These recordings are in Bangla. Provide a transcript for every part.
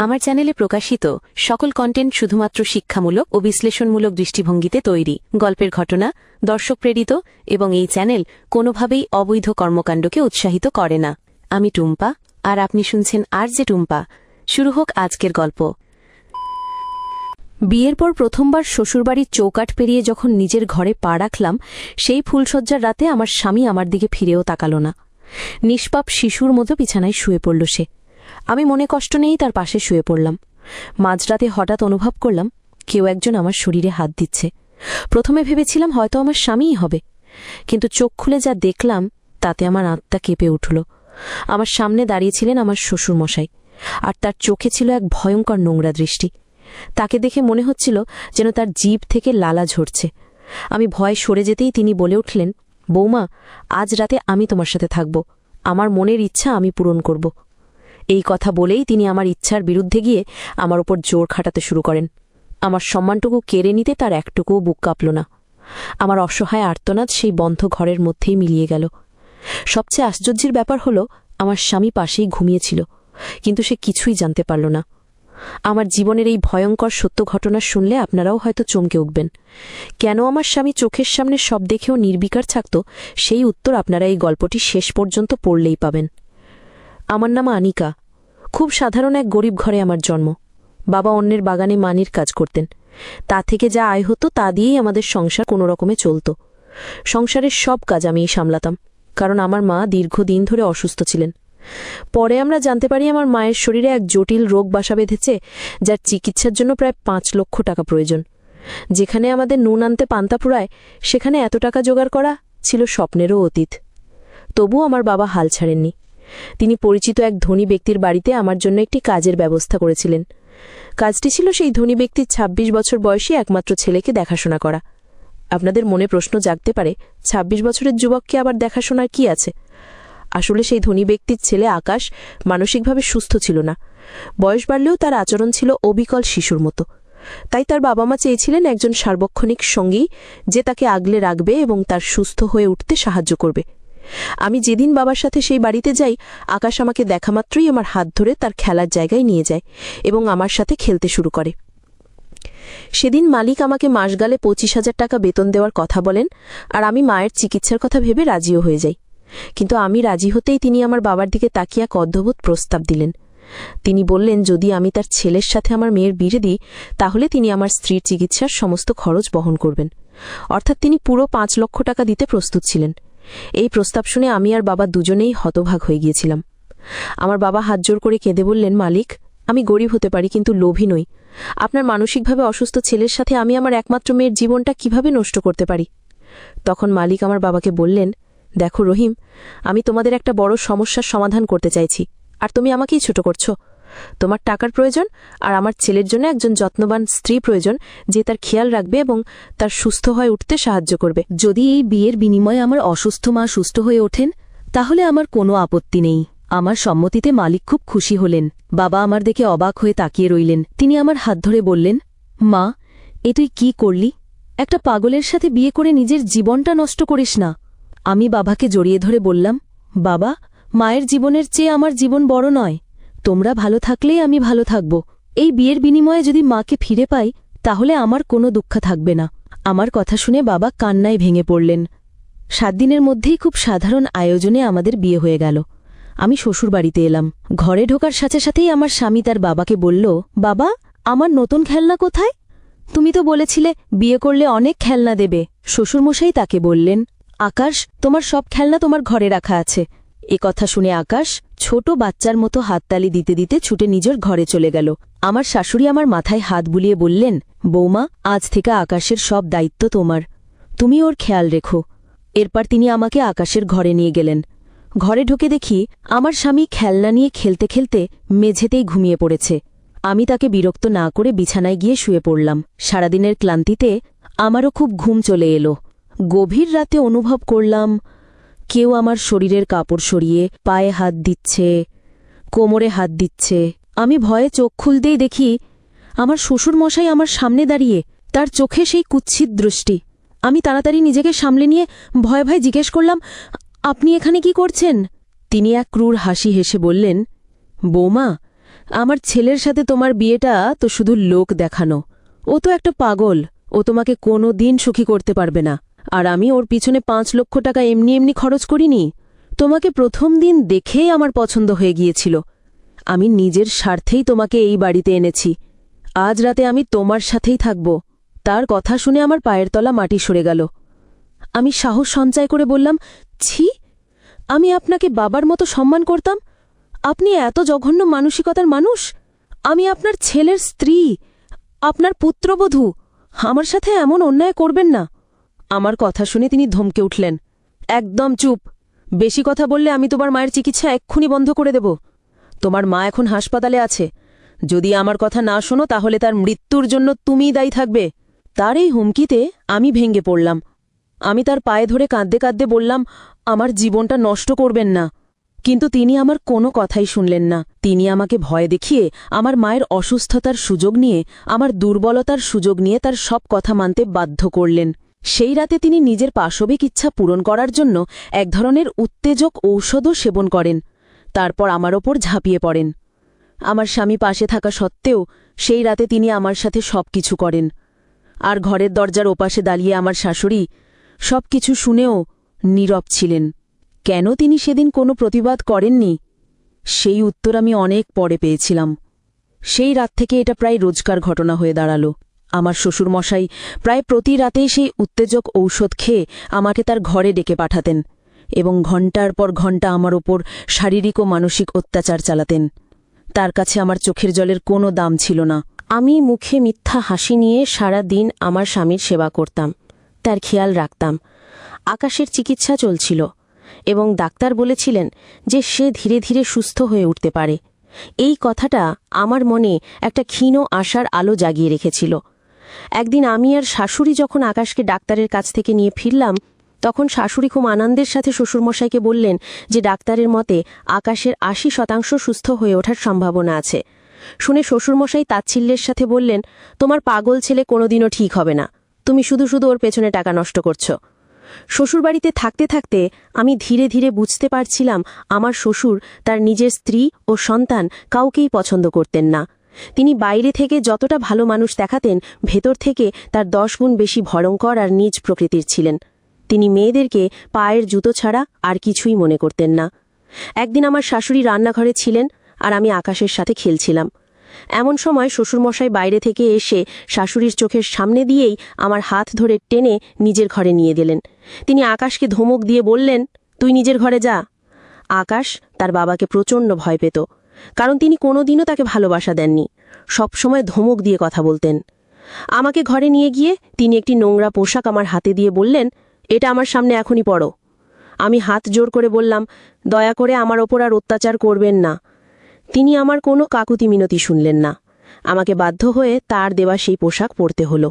আমার চ্যানেলে প্রকাশিত সকল কন্টেন্ট শুধুমাত্র শিক্ষামূলক ও বিশ্লেষণমূলক দৃষ্টিভঙ্গিতে তৈরি। গল্পের ঘটনা দর্শক প্রেরিত এবং এই চ্যানেল কোনোভাবেই অবৈধ কর্মকাণ্ডকে উৎসাহিত করে না। আমি টুম্পা, আর আপনি শুনছেন RJ টুম্পা। শুরু হোক আজকের গল্প। বিয়ের পর প্রথমবার শ্বশুরবাড়ির চৌকাঠ পেরিয়ে যখন নিজের ঘরে পা রাখলাম, সেই ফুলশয্যার রাতে আমার স্বামী আমার দিকে ফিরেও তাকাল না। নিষ্পাপ শিশুর মতো বিছানায় শুয়ে পড়ল সে। আমি মনে কষ্ট নেই তার পাশে শুয়ে পড়লাম। মাঝরাতে হঠাৎ অনুভব করলাম কেউ একজন আমার শরীরে হাত দিচ্ছে। প্রথমে ভেবেছিলাম হয়তো আমার স্বামীই হবে, কিন্তু চোখ খুলে যা দেখলাম তাতে আমার আত্মা কেঁপে উঠল। আমার সামনে দাঁড়িয়েছিলেন আমার শ্বশুরমশাই, আর তার চোখে ছিল এক ভয়ঙ্কর নোংরা দৃষ্টি। তাকে দেখে মনে হচ্ছিল যেন তার জিভ থেকে লালা ঝরছে। আমি ভয়ে সরে যেতেই তিনি বলে উঠলেন, বৌমা, আজ রাতে আমি তোমার সাথে থাকব, আমার মনের ইচ্ছা আমি পূরণ করব। এই কথা বলেই তিনি আমার ইচ্ছার বিরুদ্ধে গিয়ে আমার উপর জোর খাটাতে শুরু করেন। আমার সম্মানটুকু কেড়ে নিতে তার একটুকুও বুক কাঁপল না। আমার অসহায় আর্তনাদ সেই বন্ধ ঘরের মধ্যেই মিলিয়ে গেল। সবচেয়ে আশ্চর্যের ব্যাপার হলো, আমার স্বামী পাশেই ঘুমিয়েছিল, কিন্তু সে কিছুই জানতে পারল না। আমার জীবনের এই ভয়ঙ্কর সত্য ঘটনা শুনলে আপনারাও হয়তো চমকে উঠবেন। কেন আমার স্বামী চোখের সামনে সব দেখেও নির্বিকার থাকত, সেই উত্তর আপনারা এই গল্পটি শেষ পর্যন্ত পড়লেই পাবেন। আমার নাম আনিকা। খুব সাধারণ এক গরিব ঘরে আমার জন্ম। বাবা অন্যের বাগানে মানির কাজ করতেন। তা থেকে যা আয় হতো তা দিয়েই আমাদের সংসার কোনো রকমে চলত। সংসারের সব কাজ আমিই সামলাতাম, কারণ আমার মা দীর্ঘদিন ধরে অসুস্থ ছিলেন। পরে আমরা জানতে পারি আমার মায়ের শরীরে এক জটিল রোগ বাসা বেঁধেছে, যার চিকিৎসার জন্য প্রায় 5 লক্ষ টাকা প্রয়োজন। যেখানে আমাদের নুন আনতে পান্তা ফুরায়, সেখানে এত টাকা জোগাড় করা ছিল স্বপ্নেরও অতীত। তবু আমার বাবা হাল ছাড়েননি। তিনি পরিচিত এক ধনী ব্যক্তির বাড়িতে আমার জন্য একটি কাজের ব্যবস্থা করেছিলেন। কাজটি ছিল সেই ধনী ব্যক্তির 26 বছর বয়সী একমাত্র ছেলেকে দেখাশোনা করা। আপনাদের মনে প্রশ্ন জাগতে পারে, 26 বছরের যুবককে আবার দেখাশোনার কি আছে? আসলে সেই ধনী ব্যক্তির ছেলে আকাশ মানসিকভাবে সুস্থ ছিল না। বয়স বাড়লেও তার আচরণ ছিল অবিকল শিশুর মতো। তাই তার বাবা মা চেয়েছিলেন একজন সার্বক্ষণিক সঙ্গী, যে তাকে আগলে রাখবে এবং তার সুস্থ হয়ে উঠতে সাহায্য করবে। আমি যেদিন বাবার সাথে সেই বাড়িতে যাই, আকাশ আমাকে দেখামাত্রই আমার হাত ধরে তার খেলার জায়গায় নিয়ে যায় এবং আমার সাথে খেলতে শুরু করে। সেদিন মালিক আমাকে মাস গেলে 25,000 টাকা বেতন দেওয়ার কথা বলেন, আর আমি মায়ের চিকিৎসার কথা ভেবে রাজিও হয়ে যাই। কিন্তু আমি রাজি হতেই তিনি আমার বাবার দিকে তাকিয়ে এক অদ্ভুত প্রস্তাব দিলেন। তিনি বললেন, যদি আমি তার ছেলের সাথে আমার মেয়ের বিয়ে দিই, তাহলে তিনি আমার স্ত্রীর চিকিৎসার সমস্ত খরচ বহন করবেন। অর্থাৎ তিনি পুরো 5 লক্ষ টাকা দিতে প্রস্তুত ছিলেন। এই প্রস্তাব শুনে আমি আর বাবা দুজনেই হতভাগ হয়ে গিয়েছিলাম। আমার বাবা হাত জোর করে কেঁদে বললেন, মালিক, আমি গরিব হতে পারি, কিন্তু লোভী নই। আপনার মানসিকভাবে অসুস্থ ছেলের সাথে আমি আমার একমাত্র মেয়ের জীবনটা কিভাবে নষ্ট করতে পারি? তখন মালিক আমার বাবাকে বললেন, দেখো রহিম, আমি তোমাদের একটা বড় সমস্যার সমাধান করতে চাইছি, আর তুমি আমাকেই ছোট করছো। তোমার টাকার প্রয়োজন, আর আমার ছেলের জন্য একজন যত্নবান স্ত্রী প্রয়োজন, যে তার খেয়াল রাখবে এবং তার সুস্থ হয়ে উঠতে সাহায্য করবে। যদি এই বিয়ের বিনিময়ে আমার অসুস্থ মা সুস্থ হয়ে ওঠেন, তাহলে আমার কোনো আপত্তি নেই। আমার সম্মতিতে মালিক খুব খুশি হলেন। বাবা আমার দেখে অবাক হয়ে তাকিয়ে রইলেন। তিনি আমার হাত ধরে বললেন, মা, এ তুই কি করলি? একটা পাগলের সাথে বিয়ে করে নিজের জীবনটা নষ্ট করিস না। আমি বাবাকে জড়িয়ে ধরে বললাম, বাবা, মায়ের জীবনের চেয়ে আমার জীবন বড় নয়। তোমরা ভালো থাকলেই আমি ভালো থাকব। এই বিয়ের বিনিময়ে যদি মাকে ফিরে পাই, তাহলে আমার কোনো দুঃখ থাকবে না। আমার কথা শুনে বাবা কান্নায় ভেঙে পড়লেন। 7 দিনের মধ্যেই খুব সাধারণ আয়োজনে আমাদের বিয়ে হয়ে গেল। আমি শ্বশুরবাড়িতে এলাম। ঘরে ঢোকার সাথে সাথেই আমার স্বামী তার বাবাকে বলল, বাবা, আমার নতুন খেলনা কোথায়? তুমি তো বলেছিলে বিয়ে করলে অনেক খেলনা দেবে। শ্বশুরমশাই তাকে বললেন, আকাশ, তোমার সব খেলনা তোমার ঘরে রাখা আছে। এ কথা শুনে আকাশ ছোট বাচ্চার মতো হাততালি দিতে দিতে ছুটে নিজের ঘরে চলে গেল। আমার শাশুড়ি আমার মাথায় হাত বুলিয়ে বললেন, বৌমা, আজ থেকে আকাশের সব দায়িত্ব তোমার। তুমি ওর খেয়াল রেখো। এরপর তিনি আমাকে আকাশের ঘরে নিয়ে গেলেন। ঘরে ঢুকে দেখি আমার স্বামী খেলনা নিয়ে খেলতে খেলতে মেঝেতেই ঘুমিয়ে পড়েছে। আমি তাকে বিরক্ত না করে বিছানায় গিয়ে শুয়ে পড়লাম। সারাদিনের ক্লান্তিতে আমারও খুব ঘুম চলে এলো। গভীর রাতে অনুভব করলাম কেউ আমার শরীরের কাপড় সরিয়ে পায়ে হাত দিচ্ছে, কোমরে হাত দিচ্ছে। আমি ভয়ে চোখ খুলতেই দেখি আমার শ্বশুরমশাই আমার সামনে দাঁড়িয়ে, তার চোখে সেই কুৎসিত দৃষ্টি। আমি তাড়াতাড়ি নিজেকে সামলে নিয়ে ভয়ে ভয়ে জিজ্ঞেস করলাম, আপনি এখানে কি করছেন? তিনি এক ক্রূর হাসি হেসে বললেন, বৌমা, আমার ছেলের সাথে তোমার বিয়েটা তো শুধু লোক দেখানো। ও তো একটা পাগল, ও তোমাকে কোনো দিন সুখী করতে পারবে না। আর আমি ওর পিছনে 5 লক্ষ টাকা এমনি এমনি খরচ করিনি। তোমাকে প্রথম দিন দেখেই আমার পছন্দ হয়ে গিয়েছিল। আমি নিজের স্বার্থেই তোমাকে এই বাড়িতে এনেছি। আজ রাতে আমি তোমার সাথেই থাকব। তার কথা শুনে আমার পায়ের তলা মাটি সরে গেল। আমি সাহস সঞ্চয় করে বললাম, ছি, আমি আপনাকে বাবার মতো সম্মান করতাম, আপনি এত জঘন্য মানসিকতার মানুষ? আমি আপনার ছেলের স্ত্রী, আপনার পুত্রবধূ, আমার সাথে এমন অন্যায় করবেন না। আমার কথা শুনে তিনি ধমকে উঠলেন, একদম চুপ, বেশি কথা বললে আমি তোমার মায়ের চিকিৎসা এক্ষুনি বন্ধ করে দেব। তোমার মা এখন হাসপাতালে আছে, যদি আমার কথা না শোনো তাহলে তার মৃত্যুর জন্য তুমিই দায়ী থাকবে। তার এই হুমকিতে আমি ভেঙে পড়লাম। আমি তার পায়ে ধরে কাঁদতে কাঁদতে বললাম, আমার জীবনটা নষ্ট করবেন না। কিন্তু তিনি আমার কোনো কথাই শুনলেন না। তিনি আমাকে ভয় দেখিয়ে, আমার মায়ের অসুস্থতার সুযোগ নিয়ে, আমার দুর্বলতার সুযোগ নিয়ে তার সব কথা মানতে বাধ্য করলেন। সেই রাতে তিনি নিজের পাশবিক ইচ্ছা পূরণ করার জন্য এক ধরনের উত্তেজক ঔষধও সেবন করেন। তারপর আমার ওপর ঝাঁপিয়ে পড়েন। আমার স্বামী পাশে থাকা সত্ত্বেও সেই রাতে তিনি আমার সাথে সবকিছু করেন। আর ঘরের দরজার ওপাশে দাঁড়িয়ে আমার শাশুড়ি সবকিছু শুনেও নীরব ছিলেন। কেন তিনি সেদিন কোনো প্রতিবাদ করেননি, সেই উত্তর আমি অনেক পরে পেয়েছিলাম। সেই রাত থেকে এটা প্রায় রোজকার ঘটনা হয়ে দাঁড়াল। আমার শ্বশুরমশাই প্রায় প্রতি রাতেই সেই উত্তেজক ঔষধ খেয়ে আমাকে তার ঘরে ডেকে পাঠাতেন এবং ঘণ্টার পর ঘণ্টা আমার ওপর শারীরিক ও মানসিক অত্যাচার চালাতেন। তার কাছে আমার চোখের জলের কোনো দাম ছিল না। আমি মুখে মিথ্যা হাসি নিয়ে সারা দিন আমার স্বামীর সেবা করতাম, তার খেয়াল রাখতাম। আকাশের চিকিৎসা চলছিল এবং ডাক্তার বলেছিলেন যে সে ধীরে ধীরে সুস্থ হয়ে উঠতে পারে। এই কথাটা আমার মনে একটা ক্ষীণ আশার আলো জাগিয়ে রেখেছিল। একদিন আমি আর শাশুড়ি যখন আকাশকে ডাক্তারের কাছ থেকে নিয়ে ফিরলাম, তখন শাশুড়ি খুব আনন্দের সাথে শ্বশুরমশাইকে বললেন যে ডাক্তারের মতে আকাশের 80% সুস্থ হয়ে ওঠার সম্ভাবনা আছে। শুনে শ্বশুরমশাই তাচ্ছিল্যের সাথে বললেন, তোমার পাগল ছেলে কোনোদিনও ঠিক হবে না, তুমি শুধু শুধু ওর পেছনে টাকা নষ্ট করছো। শ্বশুরবাড়িতে থাকতে থাকতে আমি ধীরে ধীরে বুঝতে পারছিলাম আমার শ্বশুর তার নিজের স্ত্রী ও সন্তান কাউকেই পছন্দ করতেন না। তিনি বাইরে থেকে যতটা ভালো মানুষ দেখাতেন, ভেতর থেকে তার 10 গুণ বেশি ভয়ঙ্কর আর নীচ প্রকৃতির ছিলেন। তিনি মেয়েদেরকে পায়ের জুতো ছাড়া আর কিছুই মনে করতেন না। একদিন আমার শাশুড়ি রান্নাঘরে ছিলেন আর আমি আকাশের সাথে খেলছিলাম। এমন সময় শ্বশুরমশাই বাইরে থেকে এসে শাশুড়ির চোখের সামনে দিয়েই আমার হাত ধরে টেনে নিজের ঘরে নিয়ে গেলেন। তিনি আকাশকে ধমক দিয়ে বললেন, তুই নিজের ঘরে যা। আকাশ তার বাবাকে প্রচণ্ড ভয় পেত, কারণ তিনি কোনোদিনও তাকে ভালোবাসা দেননি, সবসময় ধমক দিয়ে কথা বলতেন। আমাকে ঘরে নিয়ে গিয়ে তিনি একটি নোংরা পোশাক আমার হাতে দিয়ে বললেন, এটা আমার সামনে এখনই পরো। আমি হাত জোর করে বললাম, দয়া করে আমার ওপর আর অত্যাচার করবেন না। তিনি আমার কোনো কাকুতি মিনতি শুনলেন না। আমাকে বাধ্য হয়ে তার দেওয়া সেই পোশাক পরতে হলো।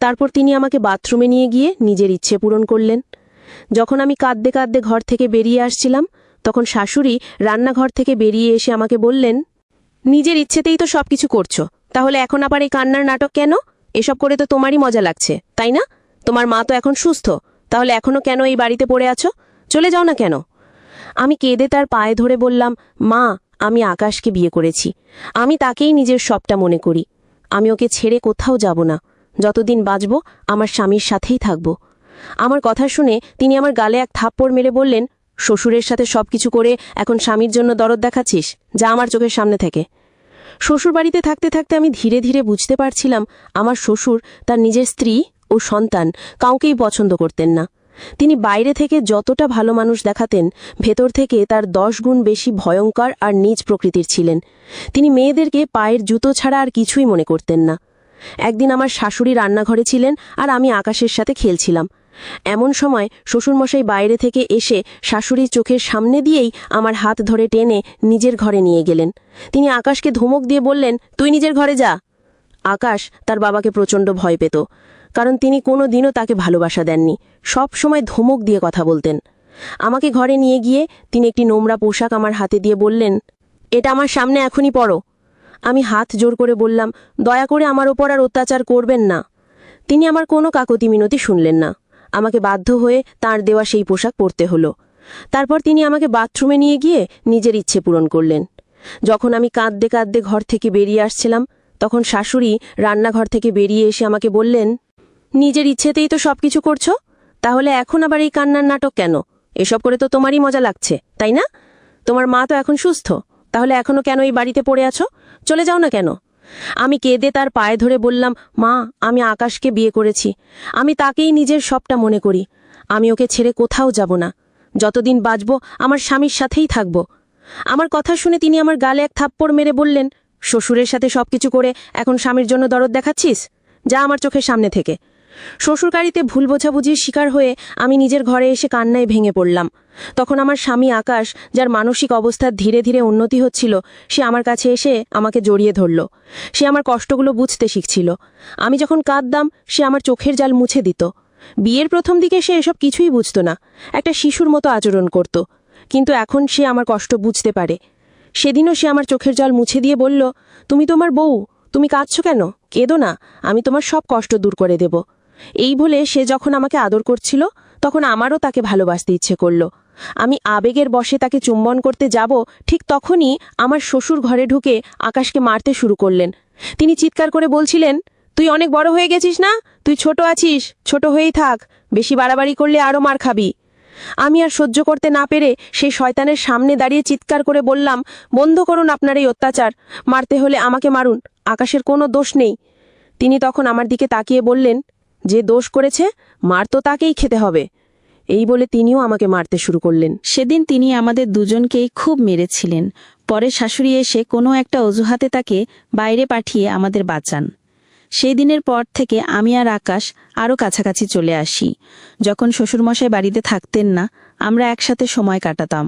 তারপর তিনি আমাকে বাথরুমে নিয়ে গিয়ে নিজের ইচ্ছে পূরণ করলেন। যখন আমি কাঁদতে কাঁদতে ঘর থেকে বেরিয়ে আসছিলাম, তখন শাশুড়ি রান্নাঘর থেকে বেরিয়ে এসে আমাকে বললেন, নিজের ইচ্ছেতেই তো সবকিছু করছো, তাহলে এখন আবার এই কান্নার নাটক কেন? এসব করে তো তোমারই মজা লাগছে, তাই না? তোমার মা তো এখন সুস্থ, তাহলে এখনো কেন এই বাড়িতে পড়ে আছো? চলে যাও না কেন? আমি কেঁদে তার পায়ে ধরে বললাম, মা, আমি আকাশকে বিয়ে করেছি, আমি তাকেই নিজের সবটা মনে করি। আমি ওকে ছেড়ে কোথাও যাব না, যতদিন বাঁচব আমার স্বামীর সাথেই থাকব। আমার কথা শুনে তিনি আমার গালে এক থাপ্পড় মেরে বললেন, শ্বশুরের সাথে সবকিছু করে এখন স্বামীর জন্য দরদ দেখাচ্ছিস? যা আমার চোখের সামনে থেকে। শ্বশুরবাড়িতে থাকতে থাকতে আমি ধীরে ধীরে বুঝতে পারছিলাম আমার শ্বশুর তার নিজের স্ত্রী ও সন্তান কাউকেই পছন্দ করতেন না। তিনি বাইরে থেকে যতটা ভালো মানুষ দেখাতেন, ভেতর থেকে তার 10 গুণ বেশি ভয়ঙ্কর আর নীচ প্রকৃতির ছিলেন। তিনি মেয়েদেরকে পায়ের জুতো ছাড়া আর কিছুই মনে করতেন না। একদিন আমার শাশুড়ি রান্নাঘরে ছিলেন আর আমি আকাশের সাথে খেলছিলাম। এমন সময় শ্বশুরমশাই বাইরে থেকে এসে শাশুড়ির চোখের সামনে দিয়েই আমার হাত ধরে টেনে নিজের ঘরে নিয়ে গেলেন। তিনি আকাশকে ধমক দিয়ে বললেন, তুই নিজের ঘরে যা। আকাশ তার বাবাকে প্রচণ্ড ভয় পেত, কারণ তিনি কোনো দিনও তাকে ভালোবাসা দেননি, সব সময় ধমক দিয়ে কথা বলতেন। আমাকে ঘরে নিয়ে গিয়ে তিনি একটি নোংরা পোশাক আমার হাতে দিয়ে বললেন, এটা আমার সামনে এখনই পরো। আমি হাত জোর করে বললাম, দয়া করে আমার ওপর আর অত্যাচার করবেন না। তিনি আমার কোনো কাকতি মিনতি শুনলেন না। আমাকে বাধ্য হয়ে তাঁর দেওয়া সেই পোশাক পরতে হলো। তারপর তিনি আমাকে বাথরুমে নিয়ে গিয়ে নিজের ইচ্ছে পূরণ করলেন। যখন আমি কাঁদতে কাঁদতে ঘর থেকে বেরিয়ে আসছিলাম, তখন শাশুড়ি রান্নাঘর থেকে বেরিয়ে এসে আমাকে বললেন, নিজের ইচ্ছেতেই তো সবকিছু করছো, তাহলে এখন আবার এই কান্নার নাটক কেন? এসব করে তো তোমারই মজা লাগছে, তাই না? তোমার মা তো এখন সুস্থ, তাহলে এখনো কেন এই বাড়িতে পড়ে আছো? চলে যাও না কেন? আমি কেঁদে তার পায়ে ধরে বললাম, মা, আমি আকাশকে বিয়ে করেছি, আমি তাকেই নিজের সবটা মনে করি, আমি ওকে ছেড়ে কোথাও যাব না, যতদিন বাঁচব আমার স্বামীর সাথেই থাকব। আমার কথা শুনে তিনি আমার গালে এক থাপ্পড় মেরে বললেন, শ্বশুরের সাথে সবকিছু করে এখন স্বামীর জন্য দরদ দেখাচ্ছিস? যা আমার চোখের সামনে থেকে। শ্বশুরবাড়িতে ভুল বোঝাবুঝির শিকার হয়ে আমি নিজের ঘরে এসে কান্নায় ভেঙে পড়লাম। তখন আমার স্বামী আকাশ, যার মানসিক অবস্থার ধীরে ধীরে উন্নতি হচ্ছিল, সে আমার কাছে এসে আমাকে জড়িয়ে ধরল। সে আমার কষ্টগুলো বুঝতে শিখছিল। আমি যখন কাঁদতাম, সে আমার চোখের জাল মুছে দিত। বিয়ের প্রথম দিকে সে এসব কিছুই বুঝত না, একটা শিশুর মতো আচরণ করত, কিন্তু এখন সে আমার কষ্ট বুঝতে পারে। সেদিনও সে আমার চোখের জল মুছে দিয়ে বলল, তুমি তোমার বউ, তুমি কাঁদছো কেন? কেঁদো না, আমি তোমার সব কষ্ট দূর করে দেব। এই বলে সে যখন আমাকে আদর করছিল, তখন আমারও তাকে ভালোবাসতে ইচ্ছে করল। আমি আবেগের বশে তাকে চুম্বন করতে যাব, ঠিক তখনই আমার শ্বশুর ঘরে ঢুকে আকাশকে মারতে শুরু করলেন। তিনি চিৎকার করে বলছিলেন, তুই অনেক বড় হয়ে গেছিস না? তুই ছোট আছিস, ছোট হয়েই থাক, বেশি বাড়াবাড়ি করলে আরও মার খাবি। আমি আর সহ্য করতে না পেরে সেই শয়তানের সামনে দাঁড়িয়ে চিৎকার করে বললাম, বন্ধ করুন আপনার এই অত্যাচার, মারতে হলে আমাকে মারুন, আকাশের কোনো দোষ নেই। তিনি তখন আমার দিকে তাকিয়ে বললেন, যে দোষ করেছে মার তো তাকেই খেতে হবে। এই বলে তিনিও আমাকে মারতে শুরু করলেন। সেদিন তিনি আমাদের দুজনকেই খুব মেরেছিলেন। পরে শাশুড়ি এসে কোনো একটা অজুহাতে তাকে বাইরে পাঠিয়ে আমাদের বাঁচান। সেই দিনের পর থেকে আমি আর আকাশ আরও কাছাকাছি চলে আসি। যখন শ্বশুরমশাই বাড়িতে থাকতেন না, আমরা একসাথে সময় কাটাতাম।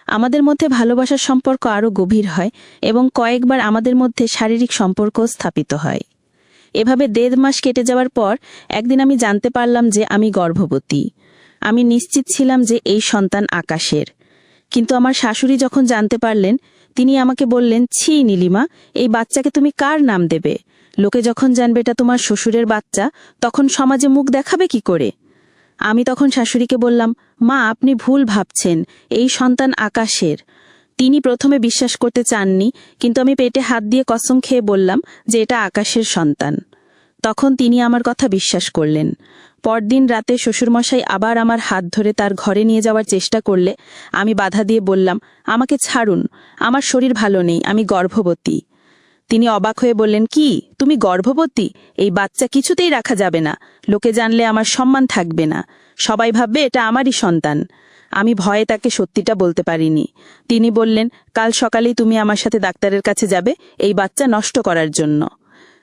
আমাদের মধ্যে ভালোবাসার সম্পর্ক আরও গভীর হয় এবং কয়েকবার আমাদের মধ্যে শারীরিক সম্পর্কও স্থাপিত হয়। এভাবে 1.5 মাস কেটে যাওয়ার পর একদিন আমি জানতে পারলাম যে আমি গর্ভবতী। আমি নিশ্চিত ছিলাম যে এই সন্তান আকাশের, কিন্তু আমার শাশুড়ি যখন জানতে পারলেন, তিনি আমাকে বললেন, ছি নীলিমা, এই বাচ্চাকে তুমি কার নাম দেবে? লোকে যখন জানবে এটা তোমার শ্বশুরের বাচ্চা, তখন সমাজে মুখ দেখাবে কি করে? আমি তখন শাশুড়িকে বললাম, মা, আপনি ভুল ভাবছেন, এই সন্তান আকাশের। তিনি প্রথমে বিশ্বাস করতে চাননি, কিন্তু আমি পেটে হাত দিয়ে কসম খেয়ে বললাম যে এটা আকাশের সন্তান। তখন তিনি আমার কথা বিশ্বাস করলেন। পরদিন রাতে শ্বশুরমশাই আবার আমার হাত ধরে তার ঘরে নিয়ে যাওয়ার চেষ্টা করলে আমি বাধা দিয়ে বললাম, আমাকে ছাড়ুন, আমার শরীর ভালো নেই, আমি গর্ভবতী। তিনি অবাক হয়ে বললেন, কি, তুমি গর্ভবতী? এই বাচ্চা কিছুতেই রাখা যাবে না, লোকে জানলে আমার সম্মান থাকবে না, সবাই ভাববে এটা আমারই সন্তান। আমি ভয়ে তাকে সত্যিটা বলতে পারিনি। তিনি বললেন, কাল সকালেই তুমি আমার সাথে ডাক্তারের কাছে যাবে এই বাচ্চা নষ্ট করার জন্য।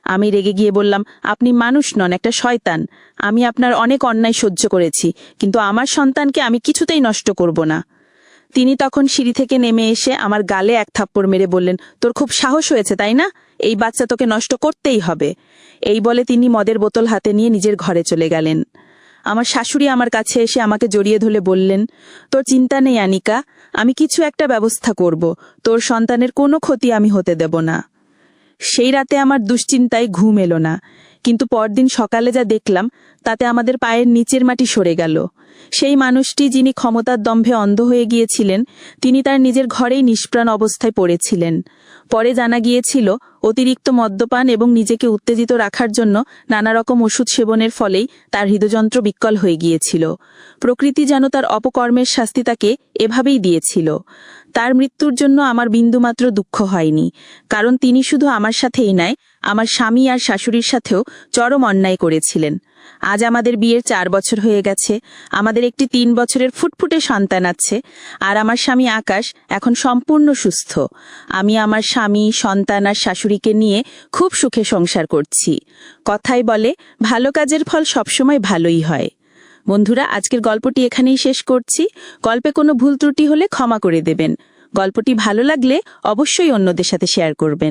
আমি রেগে গিয়ে বললাম, আপনি মানুষ নন, একটা শয়তান। আমি আপনার অনেক অন্যায় সহ্য করেছি, কিন্তু আমার সন্তানকে আমি কিছুতেই নষ্ট করব না। তিনি তখন সিঁড়ি থেকে নেমে এসে আমার গালে এক থাপ্পড় মেরে বললেন, তোর খুব সাহস হয়েছে তাই না? এই বাচ্চা তোকে নষ্ট করতেই হবে। এই বলে তিনি মদের বোতল হাতে নিয়ে নিজের ঘরে চলে গেলেন। আমার শাশুড়ি আমার কাছে এসে আমাকে জড়িয়ে ধরে বললেন, তোর চিন্তা নেই আনিকা, আমি কিছু একটা ব্যবস্থা করব, তোর সন্তানের কোনো ক্ষতি আমি হতে দেব না। সেই রাতে আমার দুশ্চিন্তায় ঘুম এলো না, কিন্তু পরদিন সকালে যা দেখলাম তাতে আমাদের পায়ের নিচের মাটি সরে গেল। সেই মানুষটি যিনি ক্ষমতার দম্ভে অন্ধ হয়ে গিয়েছিলেন, তিনি তার নিজের ঘরেই নিষ্প্রাণ অবস্থায় পড়েছিলেন। পরে জানা গিয়েছিল অতিরিক্ত মদ্যপান এবং নিজেকে উত্তেজিত রাখার জন্য নানা রকম ওষুধ সেবনের ফলেই তার হৃদযন্ত্র বিকল হয়ে গিয়েছিল। প্রকৃতি যেন তার অপকর্মের শাস্তি তাকে এভাবেই দিয়েছিল। তার মৃত্যুর জন্য আমার বিন্দুমাত্র দুঃখ হয়নি, কারণ তিনি শুধু আমার সাথেই নয়, আমার স্বামী আর শাশুড়ির সাথেও চরম অন্যায় করেছিলেন। আজ আমাদের বিয়ের 4 বছর হয়ে গেছে, আমাদের একটি 3 বছরের ফুটফুটে সন্তান আছে, আর আমার স্বামী আকাশ এখন সম্পূর্ণ সুস্থ। আমি আমার স্বামী, সন্তান আর শাশুড়িকে নিয়ে খুব সুখে সংসার করছি। কথাই বলে, ভালো কাজের ফল সবসময় ভালোই হয়। বন্ধুরা, আজকের গল্পটি এখানেই শেষ করছি। গল্পে কোনো ভুল ত্রুটি হলে ক্ষমা করে দেবেন। গল্পটি ভালো লাগলে অবশ্যই অন্যদের সাথে শেয়ার করবেন।